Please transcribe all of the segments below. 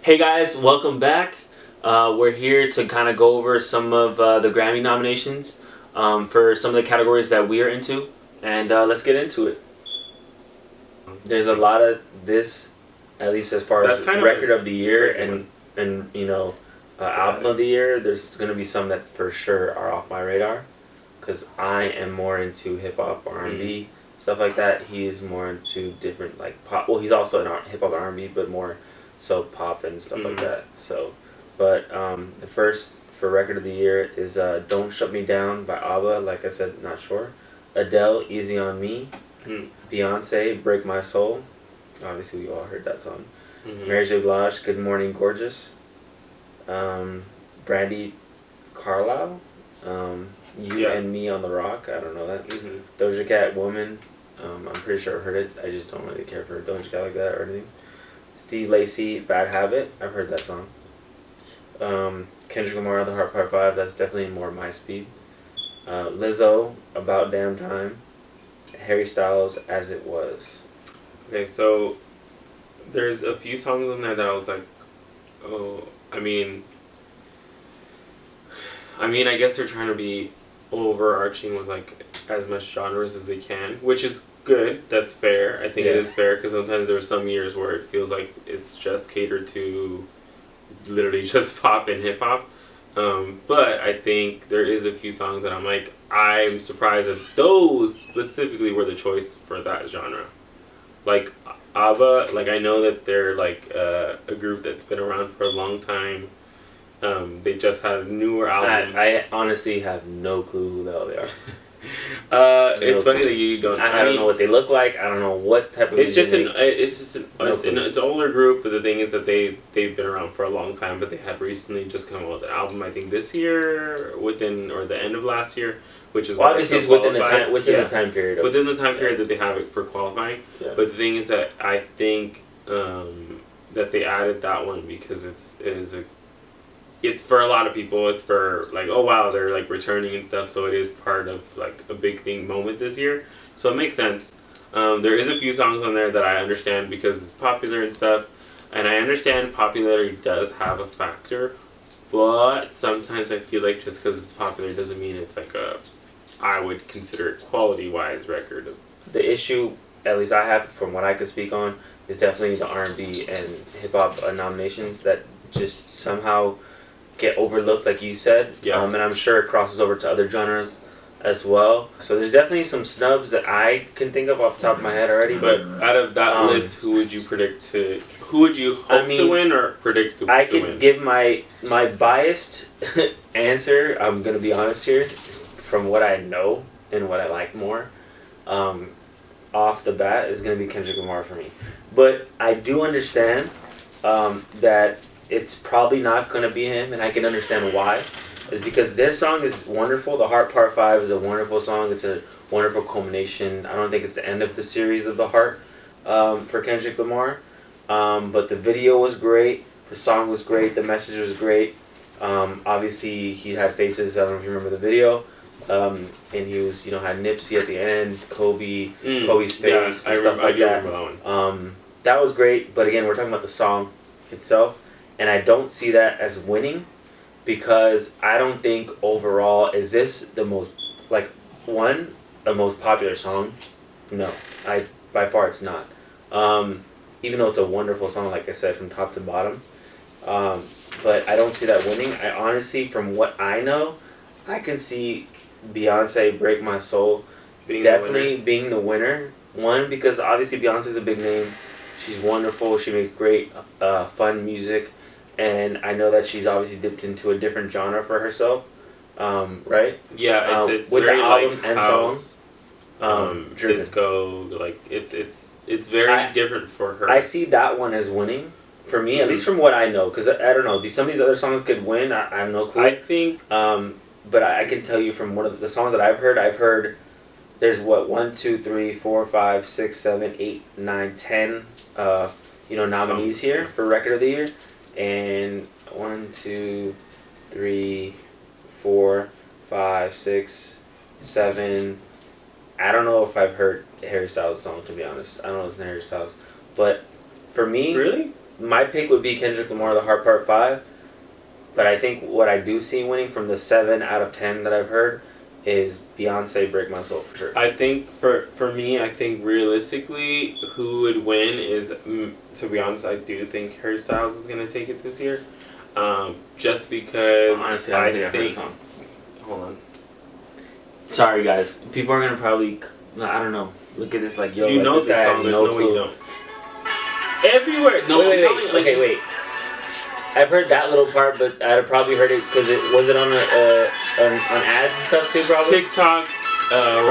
Hey guys, welcome back. We're here to kind of go over some of the Grammy nominations for some of the categories that we are into, and let's get into it. There's a lot of this, at least as far as record of the year and album of the year. There's gonna be some that for sure are off my radar, because I am more into hip hop, R&B, stuff like that. He is more into different like pop. Well, he's also in hip hop, R&B, but more so pop and stuff like that. So, but the first for record of the year is "Don't Shut Me Down" by ABBA. Like I said, not sure. Adele, "Easy on Me." Beyonce, "Break My Soul." Obviously, we all heard that song. Mary J. Blige, "Good Morning Gorgeous." Brandy Carlisle, "You and Me on the Rock." I don't know that. Doja Cat, "Woman." I'm pretty sure I've heard it. I just don't really care for Doja Cat like that or anything. Steve Lacy, "Bad Habit." I've heard that song. Kendrick Lamar, "The Heart Part 5." That's definitely more my speed. Lizzo, "About Damn Time." Harry Styles, "As It Was." Okay, so there's a few songs on there that I was like, oh, I mean, I guess they're trying to be overarching with like as much genres as they can, which is good. That's fair. I think it is fair, because sometimes there are some years where it feels like it's just catered to literally just pop and hip hop. But I think there is a few songs that I'm like, I'm surprised that those specifically were the choice for that genre. Like ABBA, like I know that they're like a group that's been around for a long time. They just had a newer album. I honestly have no clue who the hell they are. It's funny that you don't. I don't know what they look like. I don't know what type of. It's an older group, but the thing is that they've been around for a long time. But they had recently just come out with an album. I think this year, or the end of last year, which is obviously it's within the time period. Within the time period that they have it for qualifying. Yeah. But the thing is that I think that they added that one because it's for a lot of people. It's for like, oh wow, they're like returning and stuff. So it is part of like a big moment this year. So it makes sense. There is a few songs on there that I understand because it's popular and stuff, and I understand popularity does have a factor. But sometimes I feel like just because it's popular doesn't mean it's like I would consider it quality-wise record. The issue, at least I have, from what I could speak on, is definitely the R&B and hip hop nominations that just somehow get overlooked, like you said. Yeah. And I'm sure it crosses over to other genres as well. So there's definitely some snubs that I can think of off the top of my head already. But out of that list, who would you hope to win or predict to win? I can give my biased answer. I'm gonna be honest here, from what I know and what I like more. Off the bat is gonna be Kendrick Lamar for me. But I do understand that it's probably not going to be him, and I can understand why. It's because this song is wonderful. The Heart Part 5 is a wonderful song. It's a wonderful culmination. I don't think it's the end of the series of The Heart for Kendrick Lamar. But the video was great. The song was great. The message was great. Obviously, he had faces. I don't know if you remember the video. And he was, had Nipsey at the end, Kobe's face, and stuff like that. Remember that one. That was great. But again, we're talking about the song itself. And I don't see that as winning, because I don't think overall is this the most most popular song. No, by far it's not. Even though it's a wonderful song, like I said, from top to bottom. But I don't see that winning. I honestly, from what I know, I can see Beyonce, "Break My Soul" being the winner. One, because obviously Beyonce's a big name. She's wonderful. She makes great, fun music. And I know that she's obviously dipped into a different genre for herself, right? Yeah, it's with very the album like and house, song, disco. Like it's very different for her. I see that one as winning for me, at least from what I know. Because I don't know, some of these other songs could win. I have no clue. I think, but I can tell you from one of the songs that I've heard. There's 1, 2, 3, 4, 5, 6, 7, 8, 9, 10, nominees here for record of the year. And 1, 2, 3, 4, 5, 6, 7. I don't know if I've heard Harry Styles' song, to be honest. I don't know if it's Harry Styles. But for me... Really? my pick would be Kendrick Lamar, The Heart Part 5. But I think what I do see winning from the 7 out of 10 that I've heard is Beyonce, Break My Soul for sure. I think for me, I think realistically, who would win is, to be honest, I do think Harry Styles is going to take it this year. Just because Honestly, I don't think I've heard the song. Hold on. Sorry, guys. People are going to probably, I don't know, look at this like, yo, You like, know this this guy song, has there's no no way clue. you don't. Everywhere. No, wait, I'm telling you, like, okay, wait. I've heard that little part, but I'd probably heard it because was it on ads and stuff too, probably? TikTok,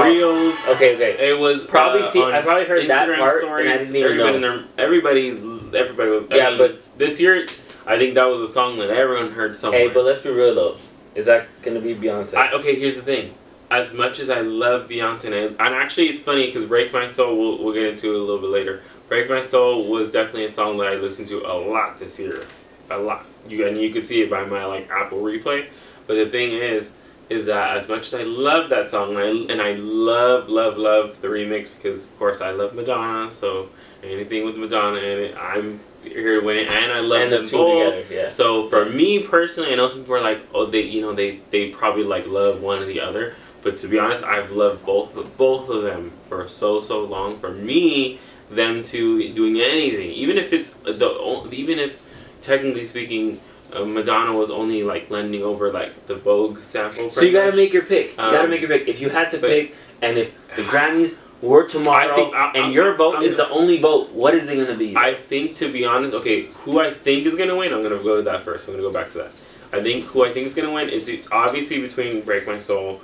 Reels. Okay. It was Probably on I probably heard that Instagram part, stories, and I didn't even know. Everybody was. Yeah, I mean, but this year, I think that was a song that everyone heard somewhere. hey, but let's be real though. Is that gonna be Beyonce? Okay, here's the thing. As much as I love Beyonce, and actually it's funny because Break My Soul, we'll get into it a little bit later. Break My Soul was definitely a song that I listened to a lot this year. A lot. You could see it by my like Apple replay. But the thing is that as much as I love that song, and I love the remix because of course I love Madonna, so anything with Madonna in it, I'm here to win it, and I love them both. Together, yeah. So for me personally, I know some people are like, oh, they probably like love one or the other. But to be honest, I've loved both of them for so long. For me, them two doing anything, even if technically speaking, Madonna was only like lending over like the Vogue sample. So you gotta make your pick. If you had to pick, and if the Grammys were tomorrow, and your vote is the only vote, what is it gonna be? I think, to be honest, okay, who I think is gonna win, I'm gonna go with that first. I'm gonna go back to that. I think who I think is gonna win is obviously between Break My Soul,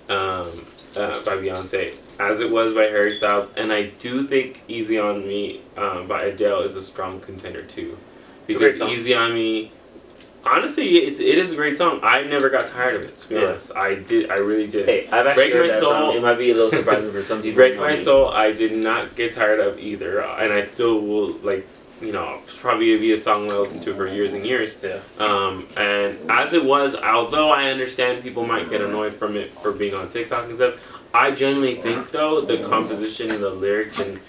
by Beyonce, as it was by Harry Styles, and I do think Easy on Me by Adele is a strong contender too. Because Easy on Me, honestly, it is a great song. I never got tired of it, to be honest. I really did. Hey, I've actually heard that song. It might be a little surprising for some people. Break My Soul, I did not get tired of either, and I still will, like, probably be a song I'll listen to for years and years. Yeah. And as it was, although I understand people might get annoyed from it for being on TikTok and stuff, I genuinely think, though, the composition and the lyrics and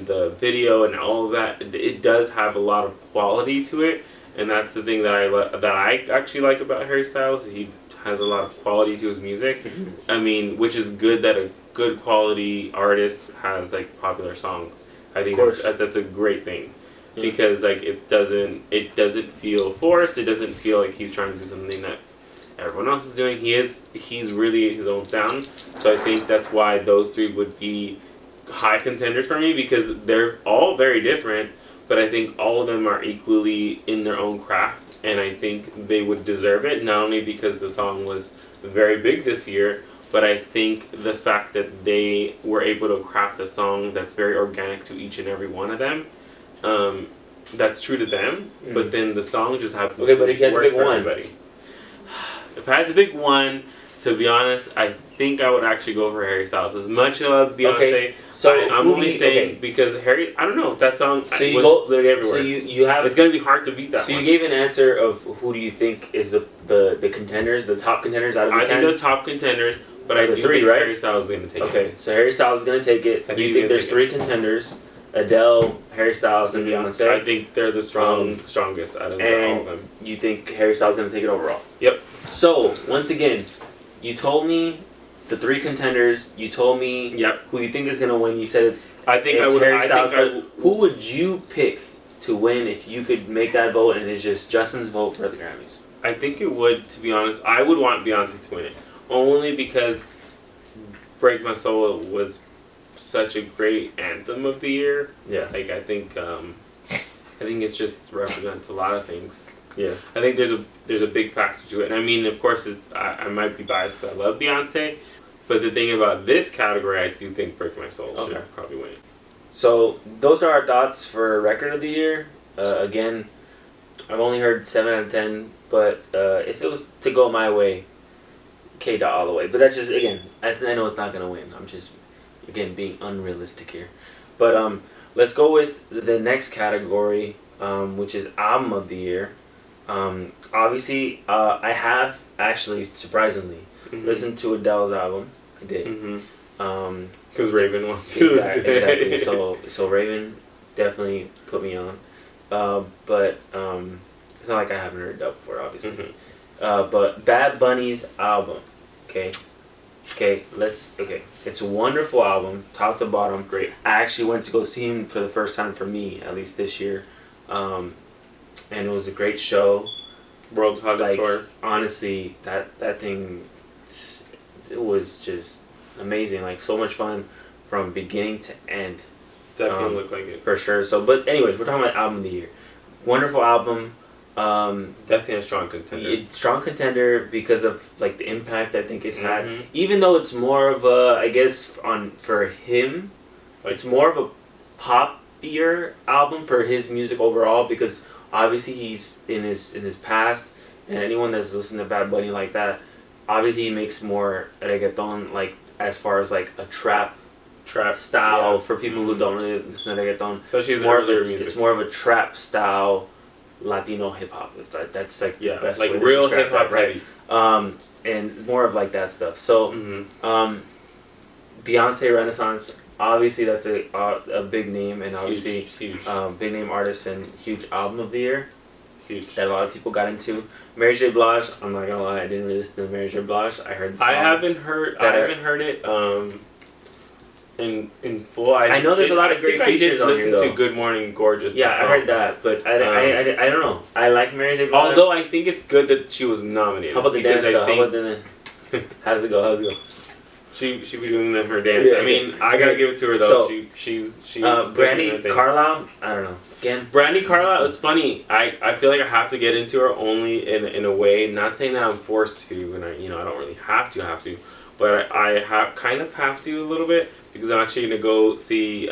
the video and all of that, it does have a lot of quality to it, and that's the thing that I actually like about Harry Styles. He has a lot of quality to his music. I mean, which is good that a good quality artist has like popular songs. I think that's a great thing. Because like it doesn't feel forced. It doesn't feel like he's trying to do something that everyone else is doing. He's really his own sound. So I think that's why those three would be high contenders for me, because they're all very different, but I think all of them are equally in their own craft, and I think they would deserve it, not only because the song was very big this year, but I think the fact that they were able to craft a song that's very organic to each and every one of them. That's true to them, but then the song just happens to but if you had to pick one, everybody. If I had to pick one, to be honest, I think I would actually go for Harry Styles. As much as I love Beyonce, so I'm only saying because Harry, I don't know, that song was literally everywhere. So you have, it's going to be hard to beat that. So you gave an answer of who do you think is the contenders, the top contenders out of the 10? I think the top contenders, but I do think Harry Styles is going to take it. Okay, so Harry Styles is going to take it. You think there's three contenders: Adele, Harry Styles, and Beyonce? I think they're the strongest out of all of them. You think Harry Styles is going to take it overall? Yep. So, once again, you told me the three contenders. You told me who you think is going to win. You said it's Harry Styles. Who would you pick to win if you could make that vote and it's just Justin's vote for the Grammys? I think it would, to be honest. I would want Beyonce to win it. Only because Break My Soul was such a great anthem of the year. Yeah. Like, I think it just represents a lot of things. Yeah. I think there's a big factor to it. And I mean, of course, I might be biased because I love Beyonce, but the thing about this category, I do think Break My Soul should probably win. So those are our thoughts for Record of the Year. Again, I've only heard 7 out of 10, but if it was to go my way, K-Dot all the way. But that's just, again, I know it's not going to win. I'm just, again, being unrealistic here. But let's go with the next category, which is Album of the Year. Obviously, I have actually, surprisingly, listened to Adele's album. I did. Because Raven wants to. Exactly. So Raven definitely put me on. but it's not like I haven't heard that before, obviously. Mm-hmm. But Bad Bunny's album, okay, it's a wonderful album, top to bottom. Great. I actually went to go see him for the first time for me, at least this year, and it was a great show. World's hottest tour. Honestly, that thing, it was just amazing. Like, so much fun from beginning to end. Definitely looked like it. For sure. So, but anyways, we're talking about album of the year. Wonderful album. Definitely a strong contender. Strong contender because of like the impact I think it's had. Mm-hmm. Even though it's more of a, I guess for him, Like, it's more of a poppier album for his music overall, because obviously he's in his past, and anyone that's listened to Bad Bunny like that, obviously he makes more reggaeton, like as far as like a trap style, yeah. for people who don't really listen to reggaeton. Especially his more earlier of a, music. It's more of a trap style Latino hip hop. If that's like the best like way to real describe hip hop that, right? heavy. And more of like that stuff. So, Beyonce Renaissance, obviously that's a big name, and obviously huge. Big name artist and huge album of the year. Huge. That a lot of people got into. Mary J. Blige, I'm not gonna lie, I didn't really listen to Mary J. Blige. I heard the song. I haven't heard it in full. I know there's a lot of great features on here, listen though. to Good Morning Gorgeous. Yeah, I heard that, but I don't know. I like Mary J. Blige. Although I think it's good that she was nominated. How about the dance? How about the how's it go? She be doing her dance. Yeah, I mean, I gotta give it to her though. So, she's Brandy Carlisle. I don't know. Again, Brandy Carlisle. It's funny. I feel like I have to get into her only in a way. Not saying that I'm forced to, and I don't really have to, but I kind of have to a little bit, because I'm actually gonna go see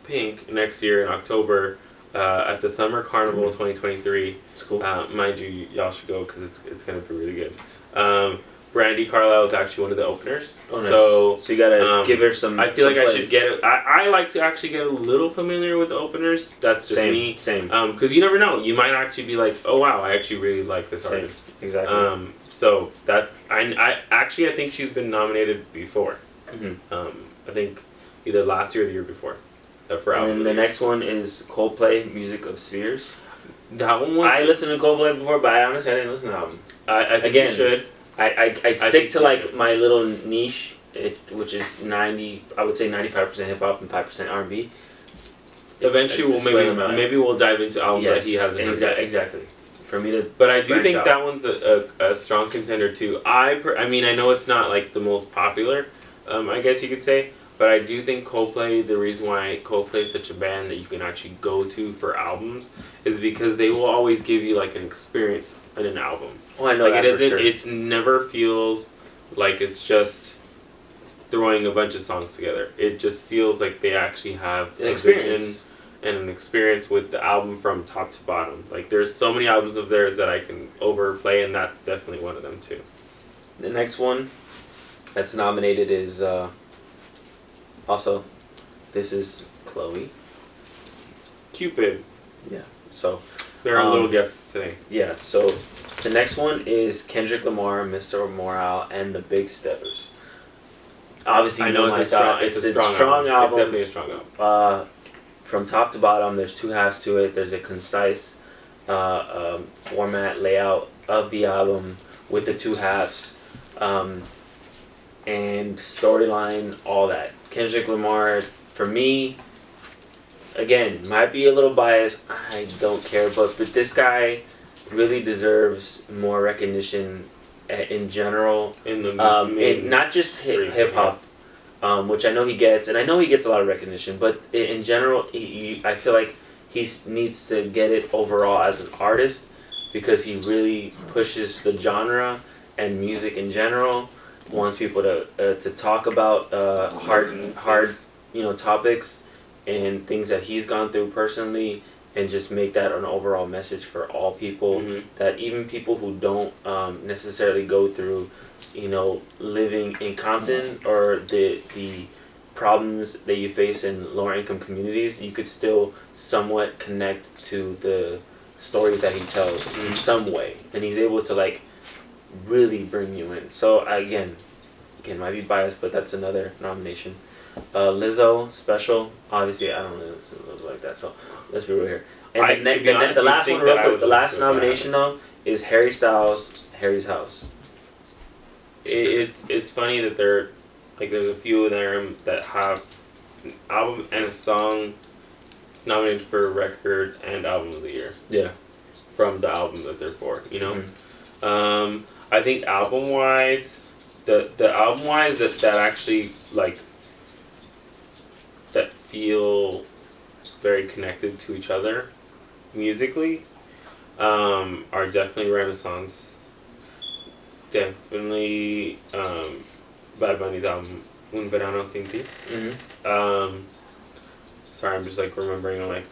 Pink next year in October at the Summer Carnival 2023. It's cool. Mind you, y'all should go because it's gonna be really good. Brandy Carlisle is actually one of the openers. Oh, nice. So you gotta give her some. I feel like place. I should get it. I like to actually get a little familiar with the openers. That's just me. Same. Because you never know. You might actually be like, oh wow, I actually really like this artist. Exactly. So that's I think she's been nominated before. I think either last year or the year before. For album. And then the next one is Coldplay, Music of Spheres. That one was. I listened to Coldplay before, but I honestly didn't listen to the album. I think you should. I stick to like my little niche, which is 90. I would say 95% hip hop and 5% R&B. Eventually, maybe we'll dive into albums that he hasn't heard. Exactly. For me to. But I do think that one's a strong contender too. I mean, I know it's not like the most popular, I guess you could say, but I do think Coldplay. The reason why Coldplay is such a band that you can actually go to for albums is because they will always give you like an experience in an album. Oh, I know like that it isn't. for sure. It's never feels like it's just throwing a bunch of songs together. It just feels like they actually have an vision and an experience with the album from top to bottom. Like there's so many albums of theirs that I can overplay, and that's definitely one of them too. The next one that's nominated is also, this is Chloe. Cupid. Yeah. So. They're our little guests today. Yeah, so the next one is Kendrick Lamar, Mr. Morale, and the Big Steppers. Obviously, I know it's a strong album. It's definitely a strong album. From top to bottom, there's two halves to it. There's a concise format, layout of the album with the two halves, and storyline, all that. Kendrick Lamar, for me, again, might be a little biased. I don't care, but this guy really deserves more recognition in general. In the not just hip hop, which I know he gets, and I know he gets a lot of recognition. But in general, I feel like he needs to get it overall as an artist, because he really pushes the genre and music in general. Wants people to talk about hard topics and things that he's gone through personally, and just make that an overall message for all people, that even people who don't necessarily go through, living in Compton or the problems that you face in lower income communities, you could still somewhat connect to the stories that he tells in some way, and he's able to like really bring you in. So again, might be biased, but that's another nomination. Lizzo, Special. Obviously, I don't listen to those like that, so let's be real here. And to be honest, the you'd last think one, real that I quick, would the listen last to it, but I nomination though is Harry Styles, Harry's House. It's funny that there's a few of them that have an album and a song nominated for record and album of the year. Yeah. From the album that they're for, you know. Mm-hmm. I think album wise, the album wise that actually like that feel very connected to each other musically are definitely Renaissance. Definitely Bad Bunny's album Un Verano Sin Ti. Mm-hmm. Sorry, I'm just like remembering like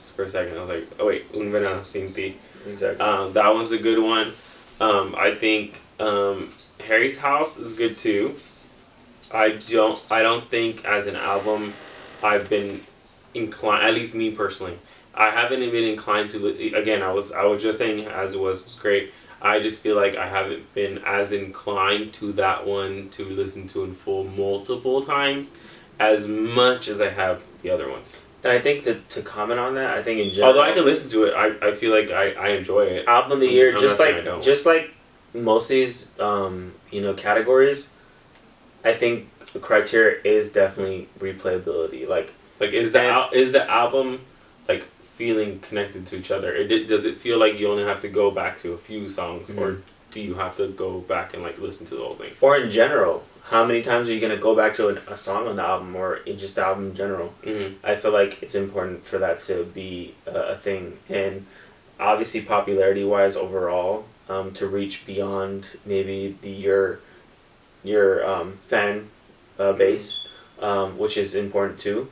just for a second. I was like, oh wait, Un Verano Sin Ti. Exactly. That one's a good one. I think Harry's House is good too. I don't think as an album I've been inclined, at least me personally, I haven't been inclined to. Again, I was just saying as it was great. I just feel like I haven't been as inclined to that one to listen to in full multiple times as much as I have the other ones. And I think to comment on that, I think in general, Although I can listen to it, I feel like I enjoy it. album of the year, I'm just not saying I don't. like most of these categories, I think the criteria is definitely replayability. Like Is the album like feeling connected to each other? Does it feel like you only have to go back to a few songs, Mm-hmm. or do you have to go back and like listen to the whole thing? or in general, how many times are you gonna go back to a song on the album or just the album in general? Mm-hmm. I feel like it's important for that to be a thing, and obviously popularity wise overall, to reach beyond maybe your fan base, which is important too.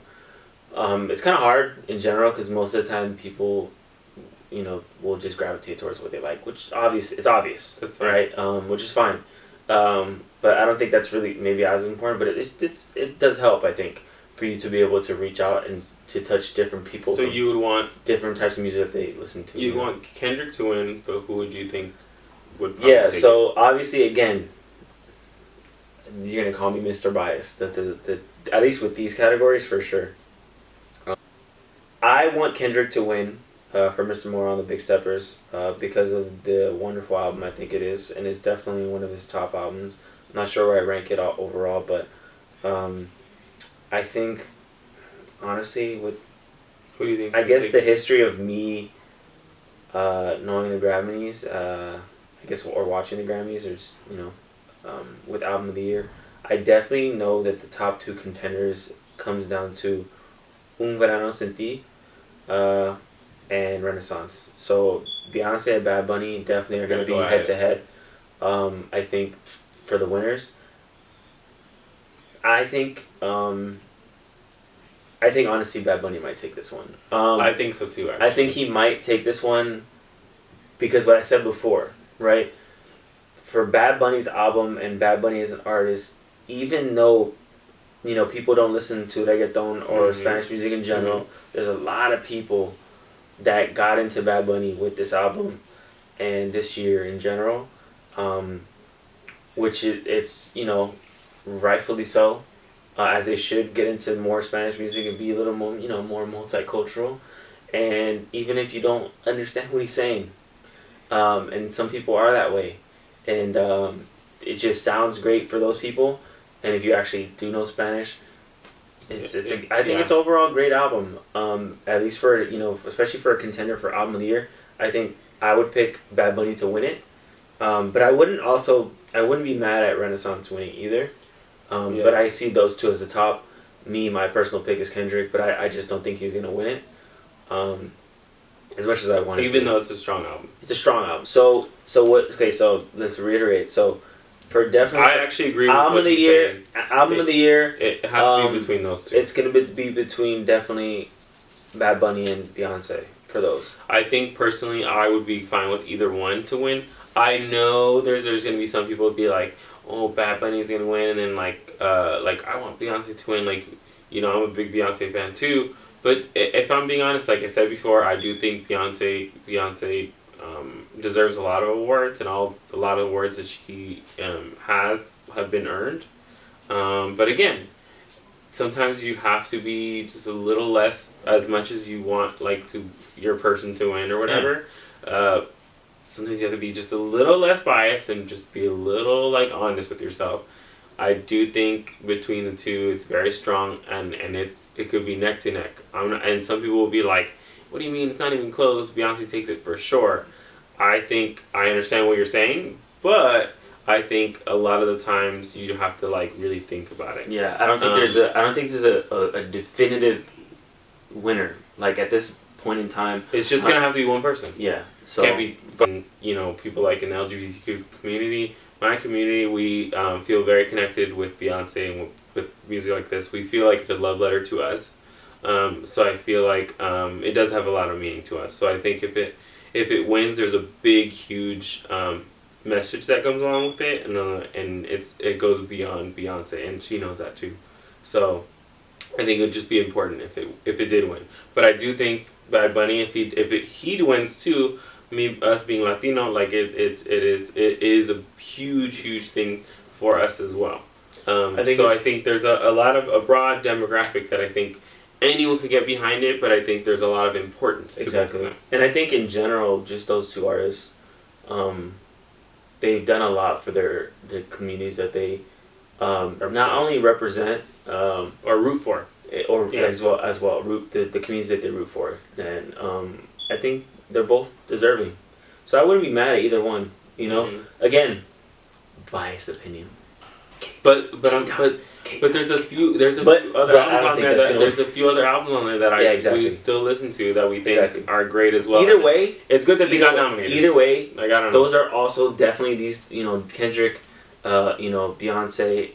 It's kind of hard in general because most of the time people, will just gravitate towards what they like, which it's obvious, That's fine. right? Which is fine. But I don't think that's really maybe as important, but it does help, I think, for you to be able to reach out and to touch different people. So you would want different types of music that they listen to. you'd want Kendrick to win, but who would you think would probably Yeah, take so obviously again, you're gonna call me Mr. Bias. The at least with these categories for sure. I want Kendrick to win for Mr. Moore on the Big Steppers because of the wonderful album I think it is, and it's definitely one of his top albums. I'm not sure where I rank it all overall, but I think honestly with Who do you think? I guess the history of me knowing the Grammys, I guess, or watching the Grammys, or just, with album of the year, I definitely know that the top two contenders comes down to Un Verano Sin Ti and Renaissance. So Beyonce and Bad Bunny definitely are going to be head to head. I think for the winners. I think honestly Bad Bunny might take this one. I think so too. Actually. I think he might take this one because what I said before, right? For Bad Bunny's album and Bad Bunny as an artist, even though people don't listen to reggaeton or Spanish music in general, there's a lot of people that got into Bad Bunny with this album and this year in general, which it's rightfully so. As they should get into more Spanish music and be a little more, more multicultural. And even if you don't understand what he's saying, and some people are that way, and it just sounds great for those people. And if you actually do know Spanish, I think it's overall a great album. At least for especially for a contender for album of the year, I think I would pick Bad Bunny to win it. But I wouldn't be mad at Renaissance winning either. But I see those two as the top. My personal pick is Kendrick, but I just don't think he's going to win it. As much as I want to. Even though it's a strong album. It's a strong album. So what? Okay, so let's reiterate. So for definitely, I actually agree with what you're saying. Album of the year. It has to be between those two. It's going to be between definitely Bad Bunny and Beyonce for those. I think personally, I would be fine with either one to win. I know there's going to be some people who be like, oh, Bad Bunny's gonna win, and then like I want Beyonce to win. Like, I'm a big Beyonce fan too. But if I'm being honest, like I said before, I do think Beyonce deserves a lot of awards, and a lot of awards that she have been earned. But again, sometimes you have to be just a little less, as much as you want like to your person to win or whatever. Sometimes you have to be just a little less biased and just be a little like honest with yourself. I do think between the two, it's very strong, and it could be neck to neck. And some people will be like, "What do you mean? It's not even close. Beyonce takes it for sure." I think I understand what you're saying, but I think a lot of the times you have to like really think about it. Yeah, I don't think there's a definitive winner. Like at this point in time, It's just gonna have to be one person. yeah. So Can't be people like in the LGBTQ community. My community, we feel very connected with Beyonce and with music like this. We feel like it's a love letter to us. So I feel like it does have a lot of meaning to us. So I think if it wins, there's a big, huge message that comes along with it, and it goes beyond Beyonce, and she knows that too. So I think it would just be important if it did win. But I do think Bad Bunny, if he wins too, us being Latino, like it is a huge thing for us as well. I think there's a broad demographic that I think anyone could get behind it, but I think there's a lot of importance to both of them. And I think in general, just those two artists, they've done a lot for the communities that they not only represent or root for, as well root the communities that they root for. And I think they're both deserving. So I wouldn't be mad at either one. You know, again, biased opinion. But there's a few other albums on there that we still listen to that we think are great as well. Either way, it's good that they got nominated. Either way, like, I don't know. Those are also definitely these, Kendrick, Beyonce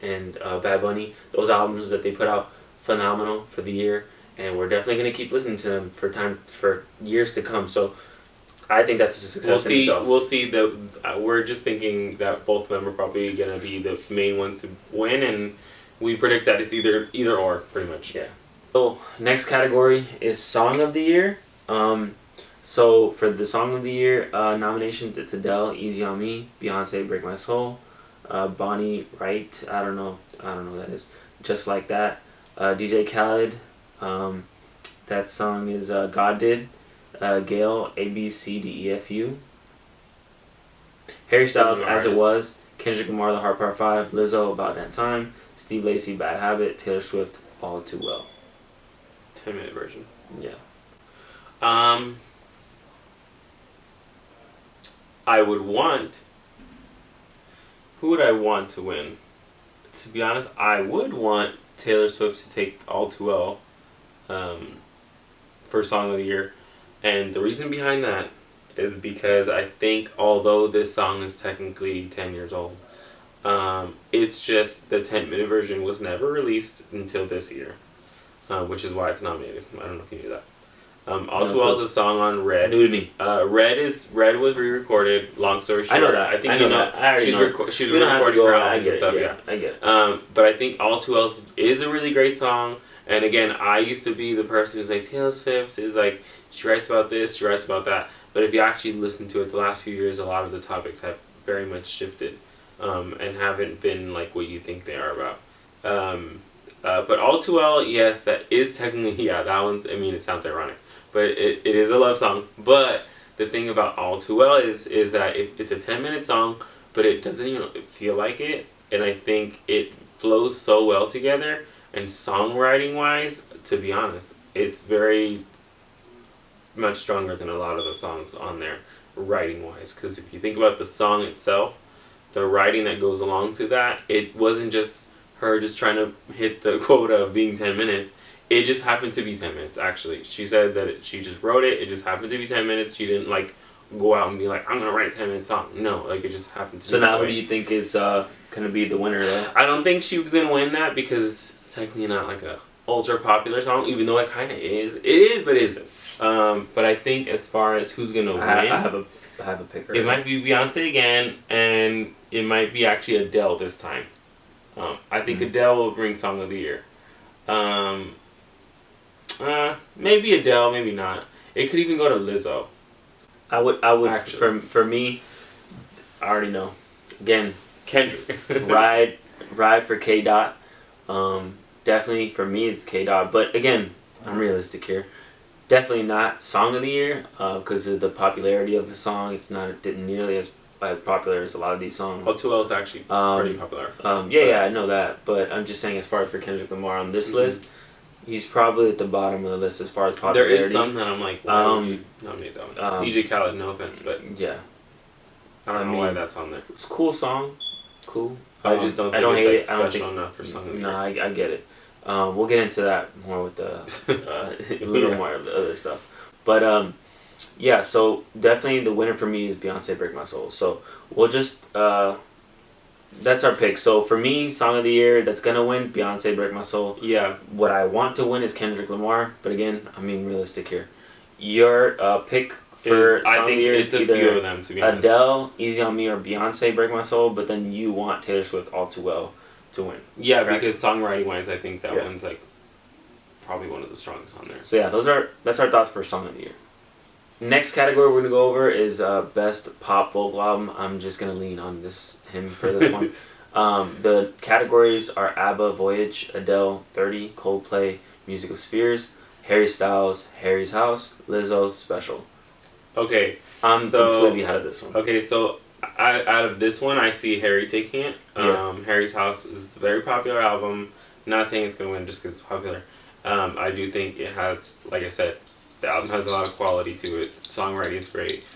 and Bad Bunny. Those albums that they put out, phenomenal for the year, and we're definitely gonna keep listening to them for years to come. So I think that's a success in itself. We'll see. We're just thinking that both of them are probably going to be the main ones to win, and we predict that it's either or, pretty much. Yeah. So next category is Song of the Year. So for the Song of the Year nominations, it's Adele, Easy on Me, Beyonce, Break My Soul, Bonnie Wright, I don't know who that is, Just Like That, DJ Khaled, that song is God Did. Gail, ABCDEFU. Harry Styles, As It Was. Kendrick Lamar, The Heart Part 5. Lizzo, About That Time. Steve Lacy, Bad Habit. Taylor Swift, All Too Well. 10-minute version. Yeah. Who would I want to win? To be honest, I would want Taylor Swift to take All Too Well for Song of the Year. And the reason behind that is because I think although this song is technically 10 years old, it's just the 10-minute version was never released until this year, which is why it's nominated. I don't know if you knew that. All Too Well is a song on Red. New to me. Red was re-recorded. Long story short, I know that. I think she's we don't have to recording go her on. albums and stuff. Yeah, I get it. but I think All Too Well is a really great song. And again, I used to be the person who's like, Taylor Swift is like, she writes about this, she writes about that. But if you actually listen to it, the last few years, a lot of the topics have very much shifted and haven't been like what you think they are about. But All Too Well, yes, that is technically, that one's, it sounds ironic. But it is a love song. But the thing about All Too Well is that it's a 10-minute song, but it doesn't even feel like it. And I think it flows so well together. And songwriting-wise, to be honest, it's very much stronger than a lot of the songs on there, writing-wise. Because if you think about the song itself, the writing that goes along to that, it wasn't just her just trying to hit the quota of being 10 minutes. It just happened to be 10 minutes, actually. She said that she just wrote it. It just happened to be 10 minutes. She didn't, go out and be like, I'm going to write a 10-minute song. No, it just happened to be. So now who do you think is going to be the winner, though? I don't think she was going to win that because it's technically not like a ultra popular song, even though it kind of is. It is, but it isn't. But I think as far as who's going to win, I have a picker. It might be Beyonce again, and it might be actually Adele this time. I think Adele will bring Song of the Year. Maybe Adele, maybe not. It could even go to Lizzo. I would actually. For me, I already know. Again, Kendrick. ride for K. Dot. definitely for me it's K-Dot. But again, I'm realistic here. Definitely not Song of the Year because of the popularity of the song. It's not nearly as popular as a lot of these songs. O2L is actually pretty popular. Yeah, I know that. But I'm just saying as far as for Kendrick Lamar on this list, he's probably at the bottom of the list as far as popularity. There is some that I'm like, why would you nominate that one? DJ Khaled, no offense, but yeah, I don't know why that's on there. It's a cool song, cool. I just don't think it's like special enough for Song of the Year. No, I get it. We'll get into that more with the a little more of the other stuff. But yeah, so definitely the winner for me is Beyonce Break My Soul. So we'll just that's our pick. So for me, Song of the Year that's gonna win Beyonce Break My Soul. Yeah. What I want to win is Kendrick Lamar, but again, I'm being realistic here. Your pick for Song of the Year is either few of them, to be honest. Adele, Easy on Me, or Beyonce Break My Soul, but then you want Taylor Swift All Too Well to win. Yeah, correct? Because songwriting wise, I think that one's like probably one of the strongest on there. So yeah, that's our thoughts for Song of the Year. Next category we're gonna go over is best pop vocal album. I'm just gonna lean on him for this one. The categories are ABBA, Voyage, Adele, 30, Coldplay, Musical Spheres, Harry Styles, Harry's House, Lizzo, Special. Okay, I'm completely out of this one. Okay, so out of this one, I see Harry taking it. Harry's House is a very popular album. Not saying it's gonna win just because it's popular. I do think it has, like I said, the album has a lot of quality to it. Songwriting is great.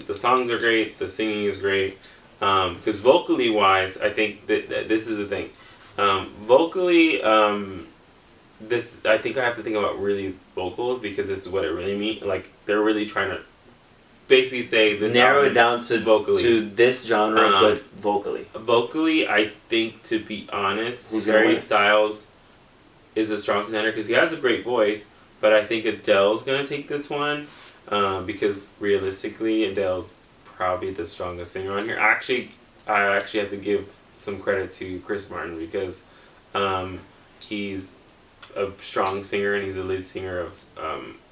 The songs are great. The singing is great. Because vocally wise, I think that this is the thing. Vocally, this I think I have to think about really vocals because this is what it really means. Like they're really trying to basically say this. Narrow it down to vocally to this genre, but vocally. Vocally, I think to be honest, Harry Styles is a strong contender because he has a great voice. But I think Adele's going to take this one because realistically, Adele's probably the strongest singer on here. I actually have to give some credit to Chris Martin because he's a strong singer and he's a lead singer of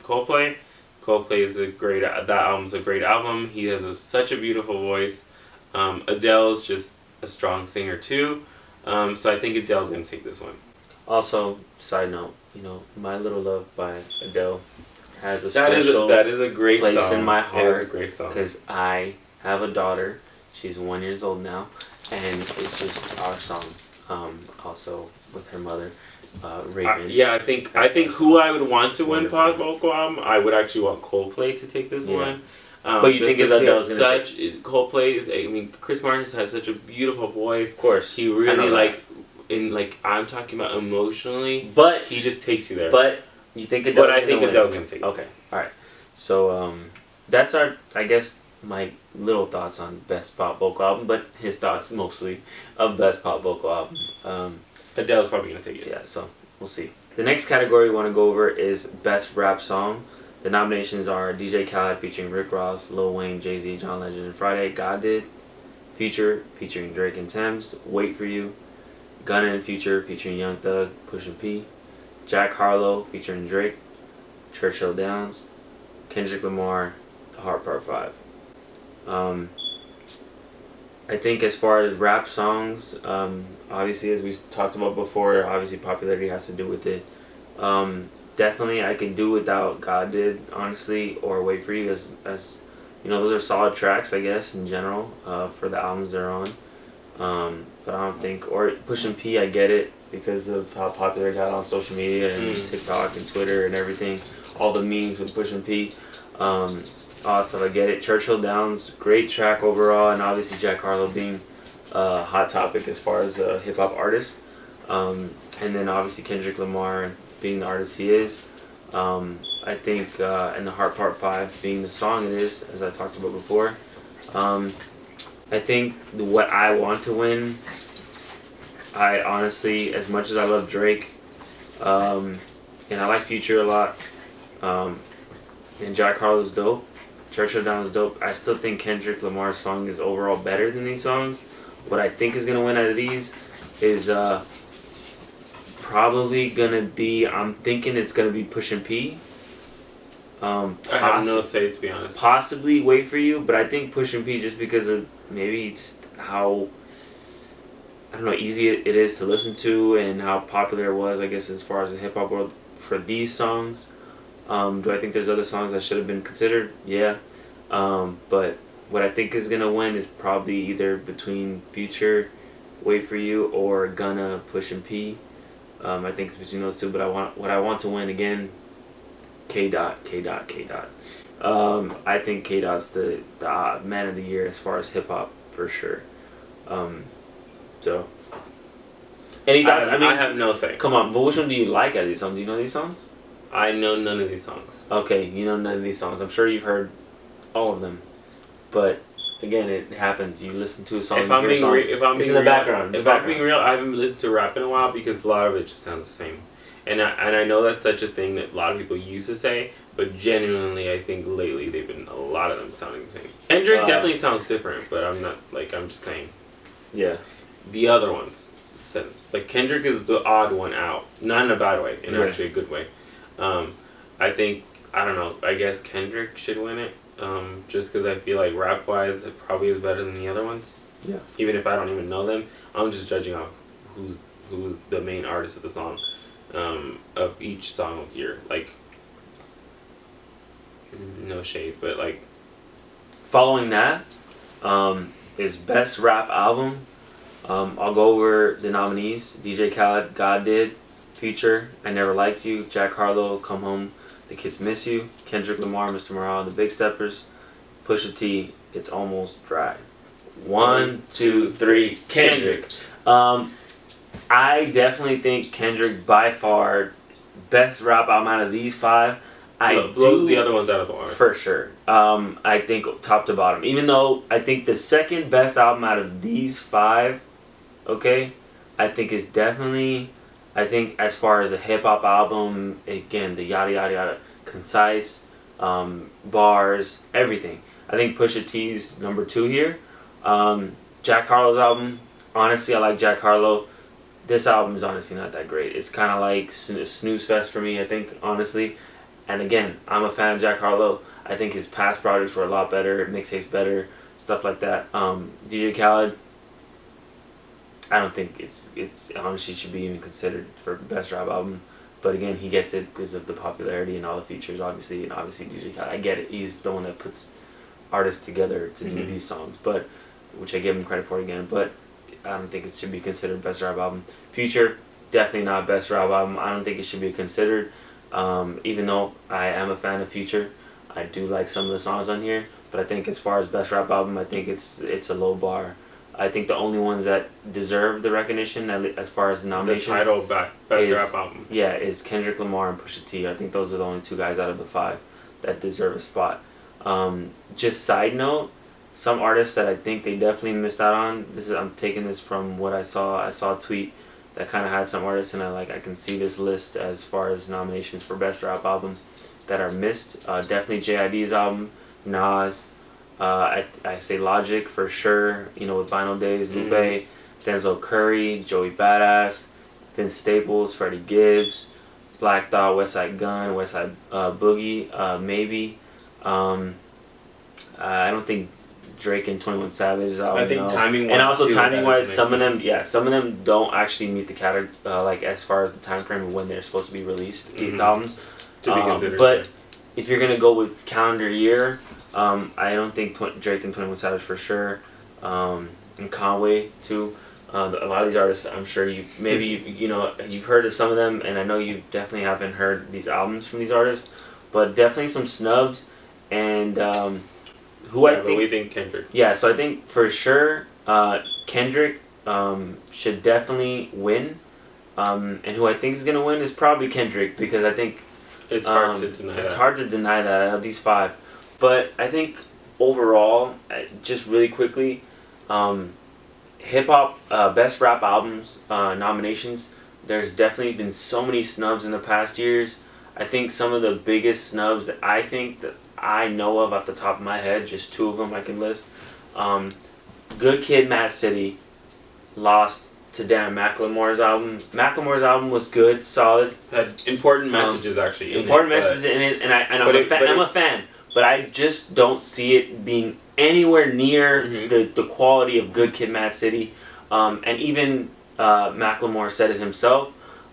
Coldplay. Coldplay is that album's a great album. He has such a beautiful voice. Adele's just a strong singer too. So I think Adele's going to take this one. Also, side note, My Little Love by Adele has a special that is a great place song. in my heart. It is a great song. Because I have a daughter. She's 1 year old now. And it's just our song. Also with her mother, Raven. I think who I would want to win pop vocal album, I would actually want Coldplay to take this one. But you think Adele's going to take Coldplay is, Chris Martin has such a beautiful voice. Of course. He really I'm talking about emotionally, but he just takes you there. But you think Adele's I think Adele's gonna take it. Okay, all right. So that's my little thoughts on best pop vocal album, but his thoughts mostly of best pop vocal album. Adele's probably gonna take it. Yeah, so we'll see. The next category we want to go over is best rap song. The nominations are DJ Khaled featuring Rick Ross, Lil Wayne, Jay-Z, John Legend, and Friday, God Did, Future featuring Drake and Thames, Wait For You, Gunna and Future featuring Young Thug, Pusha P, Jack Harlow featuring Drake, Churchill Downs, Kendrick Lamar, The Heart Part 5. I think as far as rap songs, obviously as we talked about before, obviously popularity has to do with it. Definitely I could do without God Did, honestly, or Wait For You as those are solid tracks, I guess, in general, for the albums they're on. But I don't think, or Pusha P, I get it because of how popular it got on social media and TikTok and Twitter and everything. All the memes with Pusha P. Awesome, I get it. Churchill Downs, great track overall, and obviously Jack Harlow being a hot topic as far as a hip hop artist. And then obviously Kendrick Lamar being the artist he is. I think, and The Heart Part 5 being the song it is, as I talked about before. I think what I want to win, I honestly, as much as I love Drake, and I like Future a lot, and Jack Harlow's dope, Churchill Down is dope, I still think Kendrick Lamar's song is overall better than these songs. What I think is going to win out of these is probably going to be, I'm thinking it's going to be Pusha P. I have no say, to be honest. I don't know, easy it is to listen to and how popular it was, I guess, as far as the hip hop world for these songs. Do I think there's other songs that should have been considered? Yeah. But what I think is gonna win is probably either between Future, Wait for You, or Gunna, Push and P. I think it's between those two. But what I want to win again. K Dot. I think K Dot's the man of the year as far as hip hop for sure. So. Any thoughts? I have no say. Come on, but which one do you like out of these songs? Do you know these songs? I know none of these songs. Okay, you know none of these songs. I'm sure you've heard all of them, but again, it happens. You listen to a song. If I'm being real, it's in the background. If I'm being real, I haven't listened to rap in a while because a lot of it just sounds the same. And I know that's such a thing that a lot of people used to say, but genuinely, I think lately they've been a lot of them sounding the same. Kendrick definitely sounds different, but I'm not I'm just saying. Yeah. The other ones, like Kendrick is the odd one out, not in a bad way, in actually a good way. I think I don't know. I guess Kendrick should win it, just because I feel like rap wise, it probably is better than the other ones. Yeah. Even if I don't even know them, I'm just judging off who's the main artist of the song. Of each song here, like, no shade, but like, following that, is best rap album. I'll go over the nominees: DJ Khaled, God Did, Future, I Never Liked You, Jack Harlow, Come Home, The Kids Miss You, Kendrick Lamar, Mr. Morale, The Big Steppers, Pusha T, It's Almost Dry. 1, 2, 3, Kendrick. I definitely think Kendrick by far best rap album out of these 5. Blows the other ones out of the water for sure. I think top to bottom. Even though I think the second best album out of these 5, okay, I think is definitely. I think as far as a hip hop album, again the yada yada yada, concise, bars, everything. I think Pusha T's number 2 here. Jack Harlow's album. Honestly, I like Jack Harlow. This album is honestly not that great. It's kind of like a snooze fest for me, I think, honestly. And again, I'm a fan of Jack Harlow. I think his past projects were a lot better, mixtapes better, stuff like that. DJ Khaled, I don't think it's honestly should be even considered for best rap album. But again, he gets it because of the popularity and all the features, obviously. And obviously, DJ Khaled, I get it. He's the one that puts artists together to do these songs, but which I give him credit for again. But I don't think it should be considered best rap album. Future, definitely not best rap album. I don't think it should be considered. Even though I am a fan of Future, I do like some of the songs on here. But I think as far as best rap album, I think it's a low bar. I think the only ones that deserve the recognition, as far as the nominations, the title best rap album, is Kendrick Lamar and Pusha T. I think those are the only 2 guys out of the 5 that deserve a spot. Just side note. Some artists that I think they definitely missed out on. I'm taking this from what I saw. I saw a tweet that kind of had some artists, and I can see this list as far as nominations for best rap album that are missed. Definitely JID's album, Nas. I say Logic for sure. With Vinyl Days, Lupe, Denzel Curry, Joey Badass, Vince Staples, Freddie Gibbs, Black Thought, Westside Gun, Westside Boogie, maybe. I don't think Drake and 21 Savage album. I think timing wise, and also timing wise, some of them don't actually meet the category, as far as the time frame of when they're supposed to be released. These albums to be considered. But if you're gonna go with calendar year, I don't think Drake and 21 Savage for sure, and Conway too. A lot of these artists, I'm sure you've heard of some of them, and I know you definitely haven't heard these albums from these artists, but definitely some snubs. And but we think Kendrick. Yeah, so I think for sure Kendrick should definitely win. And who I think is going to win is probably Kendrick, because I think it's hard to deny that. It's hard to deny that out of these 5. But I think overall, just really quickly, hip-hop best rap albums nominations, there's definitely been so many snubs in the past years. I think some of the biggest snubs that I know of off the top of my head, just 2 of them I can list. Good Kid, Mad City lost to Macklemore's album. Macklemore's album was good, solid. Had important messages actually. Important messages in it, and I'm a fan. But I just don't see it being anywhere near the quality of Good Kid, Mad City. And even Macklemore said it himself.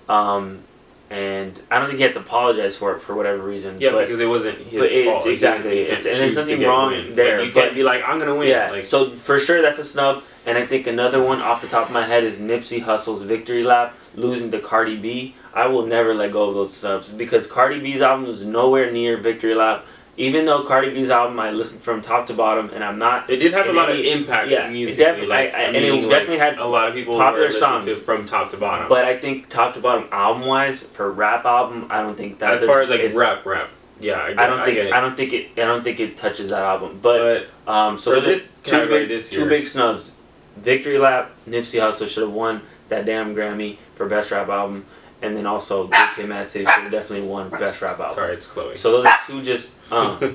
And I don't think he had to apologize for it for whatever reason. Yeah, because it wasn't his fault. Exactly. And there's nothing wrong there. Like, you can't be like, I'm going to win. Yeah, like, so for sure that's a snub. And I think another one off the top of my head is Nipsey Hussle's Victory Lap, losing to Cardi B. I will never let go of those snubs because Cardi B's album was nowhere near Victory Lap. Even though Cardi B's album I listened from top to bottom, and I'm not. It did have a lot of impact musically. And it definitely had a lot of people popular songs from top to bottom. But I think top to bottom album wise, for rap album, I don't think that. As far as like rap. Yeah, I don't think it touches that album. But so for this category this year, two big snubs. Victory Lap, Nipsey Hussle should have won that damn Grammy for best rap album. And then also, Big Kid, Mad City should have definitely won Best Rap Album. Sorry, it's Chloe. So those are two just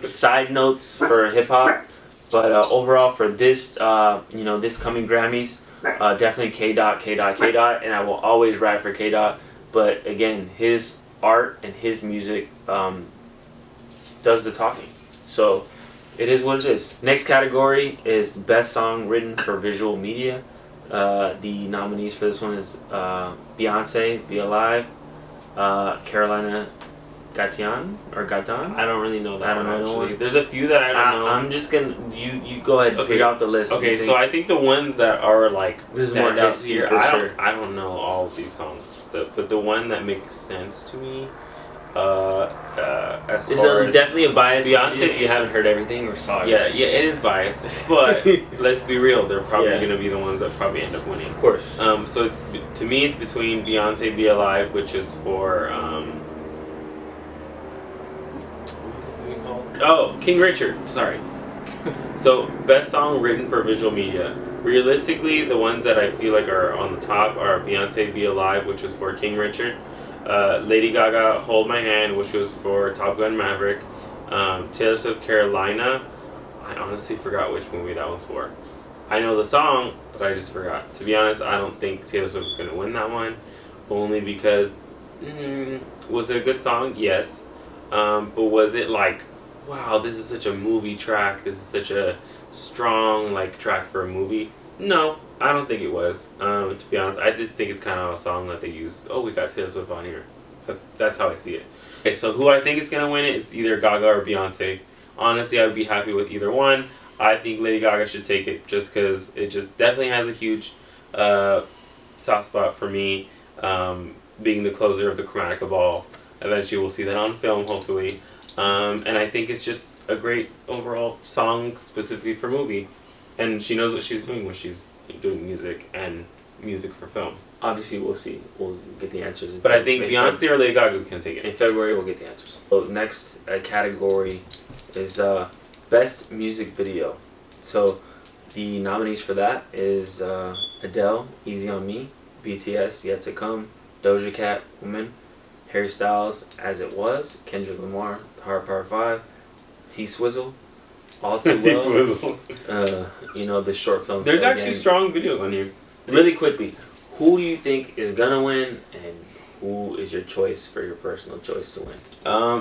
side notes for hip hop, but overall for this, this coming Grammys, definitely K Dot, and I will always ride for K Dot. But again, his art and his music does the talking. So it is what it is. Next category is Best Song Written for Visual Media. The nominees for this one is Beyonce, Be Alive, Carolina Gatian. I don't really know that. I don't know actually. There's a few that I don't know. I'm just gonna you go ahead and figure out the list. Okay, so I think the ones that are like this is more history here. For sure. I don't know all of these songs, but the one that makes sense to me. As is far as definitely a bias. Beyonce, if you haven't heard everything or saw it. Yeah, it is biased, but let's be real. They're probably gonna be the ones that probably end up winning. Of course. So it's to me, it's between Beyonce, Be Alive, which is for what was the movie called? Oh, King Richard. Sorry. So best song written for visual media. Realistically, the ones that I feel like are on the top are Beyonce, Be Alive, which was for King Richard. Lady Gaga, Hold My Hand, which was for Top Gun Maverick. Taylor Swift, Carolina. I honestly forgot which movie that was for. I know the song, but I just forgot. To be honest, I don't think Taylor Swift is going to win that one. Only because, was it a good song? Yes. But was it like, wow, this is such a movie track. This is such a strong track for a movie. No, I don't think it was. To be honest, I just think it's kind of a song that they use. Oh, we got Taylor Swift on here. That's how I see it. Okay, so who I think is gonna win it is either Gaga or Beyonce. Honestly, I would be happy with either one. I think Lady Gaga should take it just because it just definitely has a huge soft spot for me. Being the closer of the Chromatica Ball. Eventually, we'll see that on film, hopefully. And I think it's just a great overall song specifically for movie. And she knows what she's doing when she's doing music and music for film. Obviously, we'll see. We'll get the answers. But I think Beyonce or Lady Gaga can take it. In February, we'll get the answers. So next category is Best Music Video. So the nominees for that is Adele, Easy on Me, BTS, Yet to Come, Doja Cat, Woman, Harry Styles, As It Was, Kendrick Lamar, The Hard Part 5, T-Swizzle, All Too Well, the short film. There's actually strong videos on here. Really quickly, who do you think is gonna win, and who is your choice for your personal choice to win?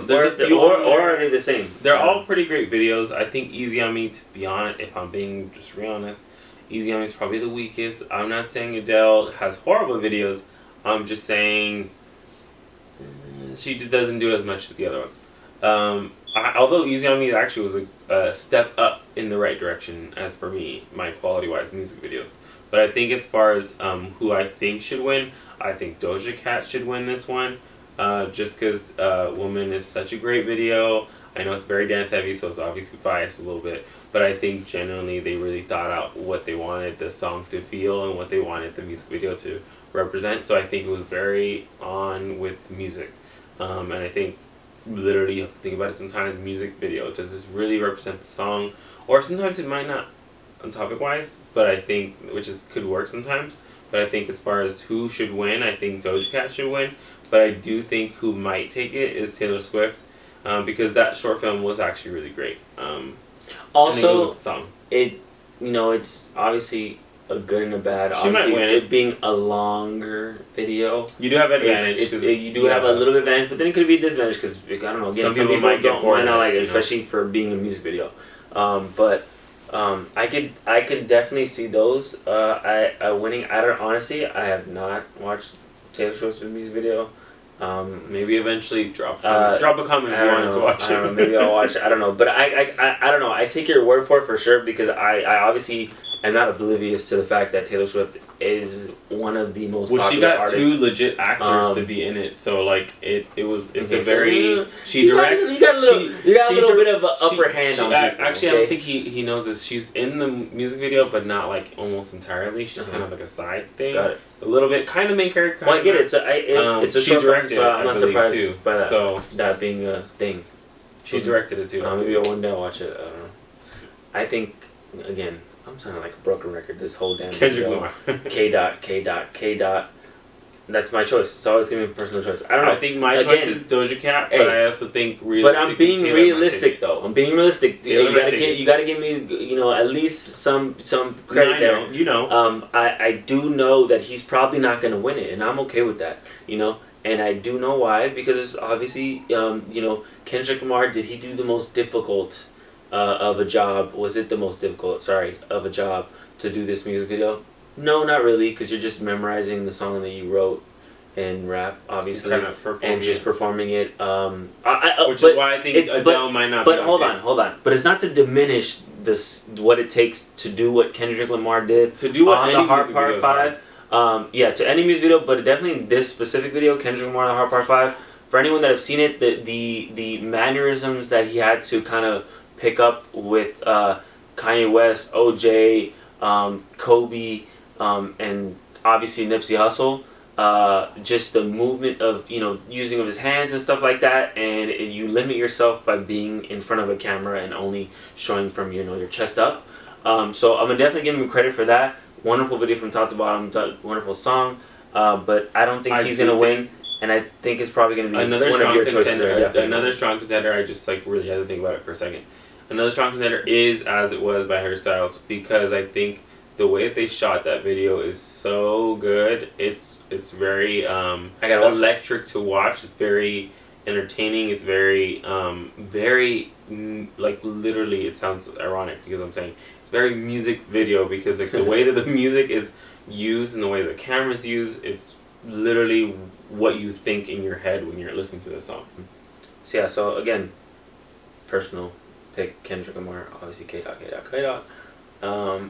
There's a few, or are they the same? They're all pretty great videos. I think Easy on Me, to be honest, if I'm being just real honest, Easy on Me is probably the weakest. I'm not saying Adele has horrible videos. I'm just saying she just doesn't do as much as the other ones. Although Easy on Me actually was a step up in the right direction as for me, my quality-wise music videos. But I think as far as who I think should win, I think Doja Cat should win this one. Just because Woman is such a great video. I know it's very dance heavy, so it's obviously biased a little bit. But I think generally they really thought out what they wanted the song to feel and what they wanted the music video to represent. So I think it was very on with the music. And I think literally you have to think about it sometimes. Music video, does this really represent the song? Or sometimes it might not, on topic wise, but I think, could work sometimes. But I think as far as who should win, I think Doja Cat should win. But I do think who might take it is Taylor Swift, because that short film was actually really great. Also, it's obviously a good and a bad. She might win it. Being a longer video, you do have an advantage. You do have a little bit of advantage, but then it could be a disadvantage because I don't know. Again, some people might get bored, not like it, especially for being a music video. But I could definitely see those. I winning. I don't honestly. I have not watched Taylor Swift's music video. Maybe eventually drop Uh, drop a comment if you wanted to watch I don't know. it. Maybe I'll watch it. I don't know. But I don't know. I take your word for it for sure because I obviously am not oblivious to the fact that Taylor Swift is one of the most Well, she popular got artists. two legit actors to be in it, so like it's Okay, a very so, she you direct. You got a little, she- you got a she little dir- bit of an upper hand on people. Actually, I okay? don't think he knows this. She's in the music video, but not like almost entirely. She's kind of like a side thing. Got it. A little bit, kind of main character. Well, I get it. It's a she short film, directed so I'm it, not I believe, surprised too. by that, So that being a thing. she directed it too. Maybe one day I'll watch it. I don't know. I think again, I'm sounding like a broken record. This whole damn Kendrick video. Lamar. K dot. That's my choice. It's always gonna be a personal choice. I don't know. I think my Again, choice is Doja Cat, hey, but I also think but I'm being realistic though. I'm being realistic. Taylor might take it. You gotta give me at least some credit there. You know. I do know that he's probably not gonna win it, and I'm okay with that. And I do know why, because it's obviously Kendrick Lamar. Did he do the most difficult of a job? Was it the most difficult? Sorry, of a job to do this music video? No, not really, because you're just memorizing the song that you wrote and rap, obviously, and just performing it. Which is why I think Adele might not. But hold on. But it's not to diminish what it takes to do what Kendrick Lamar did to do what on any the Hard music Part videos 5. Yeah, to any music video, but definitely this specific video, Kendrick Lamar, the Hard Part 5. For anyone that have seen it, the mannerisms that he had to kind of pick up with Kanye West, OJ, Kobe, and obviously Nipsey Hussle. Just the movement of using of his hands and stuff like that, and you limit yourself by being in front of a camera and only showing from your chest up. So I'm gonna definitely give him credit for that. Wonderful video from top to bottom, wonderful song. But I don't think he's gonna win, and I think it's probably gonna be another one strong of your choices. contender. Another strong contender. I just really had to think about it for a second. Another strong contender is As It Was by Harry Styles, because I think the way that they shot that video is so good. It's very electric to watch. It's very entertaining. It's very like literally. It sounds ironic because I'm saying it's very music video, because like the way that the music is used and the way the camera's used, it's literally what you think in your head when you're listening to this song. So yeah. So again, personal pick Kendrick Lamar. Obviously K dot.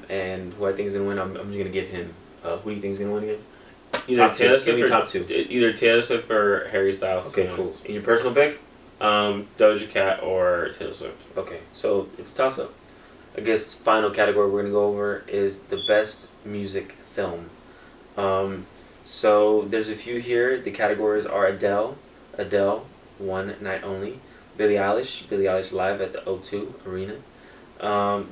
And who I think is gonna win, I'm just gonna give him. Who do you think is gonna win again? Either Taylor Swift or top two. Either Taylor Swift or Harry Styles. Okay, cool. And your personal pick? Doja Cat or Taylor Swift. Okay, so it's a toss up. I guess final category we're gonna go over is the best music film. So there's a few here. The categories are Adele, One Night Only, Billie Eilish live at the O2 Arena.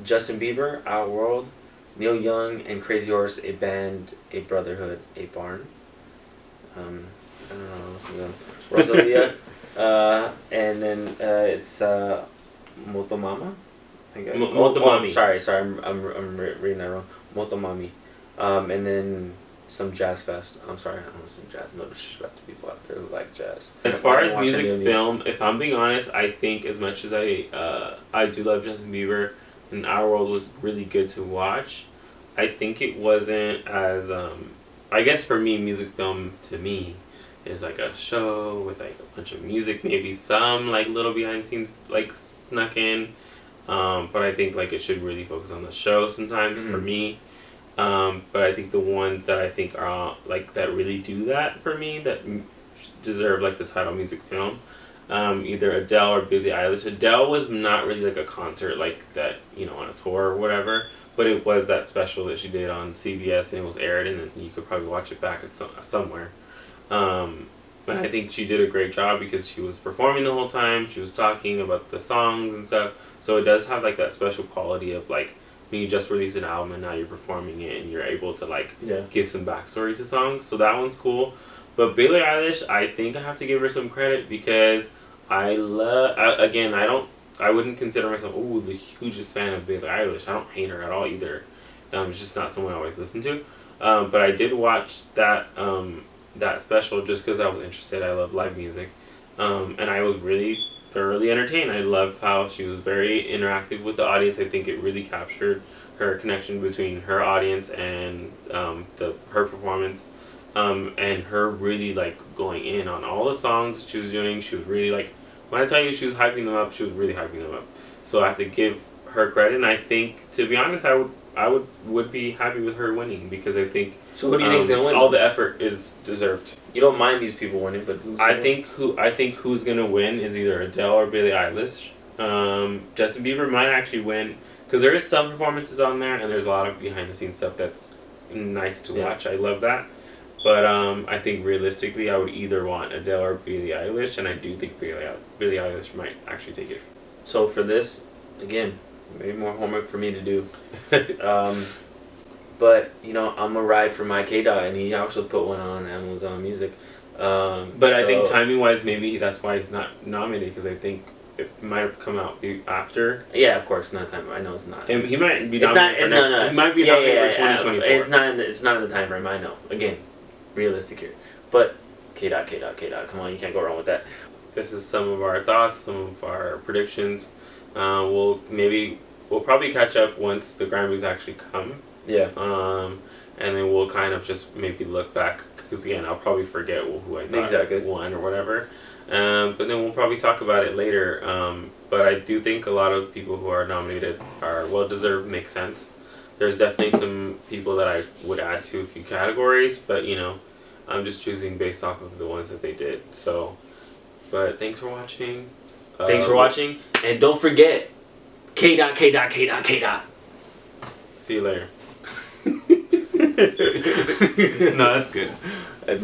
Justin Bieber, Our World, Neil Young and Crazy Horse, A Band, A Brotherhood, A Barn. I don't know. Rosalia, and then it's Motomama. Motomami. Sorry, I'm reading that wrong. Motomami, and then some Jazz Fest. I'm sorry, I don't listen to jazz. No disrespect to people out there who like jazz. As far as music film, if I'm being honest, I think as much as I do love Justin Bieber, and Our World was really good to watch, I think it wasn't as I guess for me, music film to me is like a show with like a bunch of music, maybe some like little behind the scenes like snuck in, but I think like it should really focus on the show sometimes for me. But I think the ones that I think are like that really do that for me, that deserve like the title music film, either Adele or Billie Eilish. Adele was not really like a concert like that, on a tour or whatever, but it was that special that she did on CBS, and it was aired, and then you could probably watch it back at somewhere. And I think she did a great job because she was performing the whole time. She was talking about the songs and stuff, so it does have like that special quality of like, you just released an album and now you're performing it and you're able to like give some backstory to songs. So that one's cool. But Billie Eilish, I think I have to give her some credit because I wouldn't consider myself the hugest fan of Billie Eilish. I don't hate her at all either. It's just not someone I always listen to. But I did watch that special just because I was interested. I love live music, and I was really thoroughly entertained. I love how she was very interactive with the audience. I think it really captured her connection between her audience and her performance, and her really like going in on all the songs that she was doing. She was really like, when I tell you she was hyping them up, she was really hyping them up. So I have to give her credit, and I think, to be honest, I would be happy with her winning, because I think. So who do you think is gonna win? All the effort is deserved. You don't mind these people winning, but I think who's gonna win is either Adele or Billie Eilish. Justin Bieber might actually win, because there is some performances on there, and there's a lot of behind the scenes stuff that's nice to watch. I love that. But I think realistically, I would either want Adele or Billie Eilish, and I do think Billie Eilish might actually take it. So for this, again, maybe more homework for me to do. But I'm gonna ride for my K-Dot, and he also put one on Amazon Music. But I think timing wise, maybe that's why he's not nominated, because I think it might have come out after. Yeah, of course, not time. I know it's not. And he might be nominated for next. No. He might be nominated for 2024. It's not in the time frame. I know. Again, realistic here. But K-Dot. Come on, you can't go wrong with that. This is some of our thoughts, some of our predictions. We'll probably catch up once the Grammys actually come. Yeah. And then we'll kind of just maybe look back, because again, I'll probably forget who I thought won or whatever. But then we'll probably talk about it later. But I do think a lot of people who are nominated are well deserved. Makes sense. There's definitely some people that I would add to a few categories, but I'm just choosing based off of the ones that they did. So, but thanks for watching. And don't forget, K-Dot. See you later. No, that's good.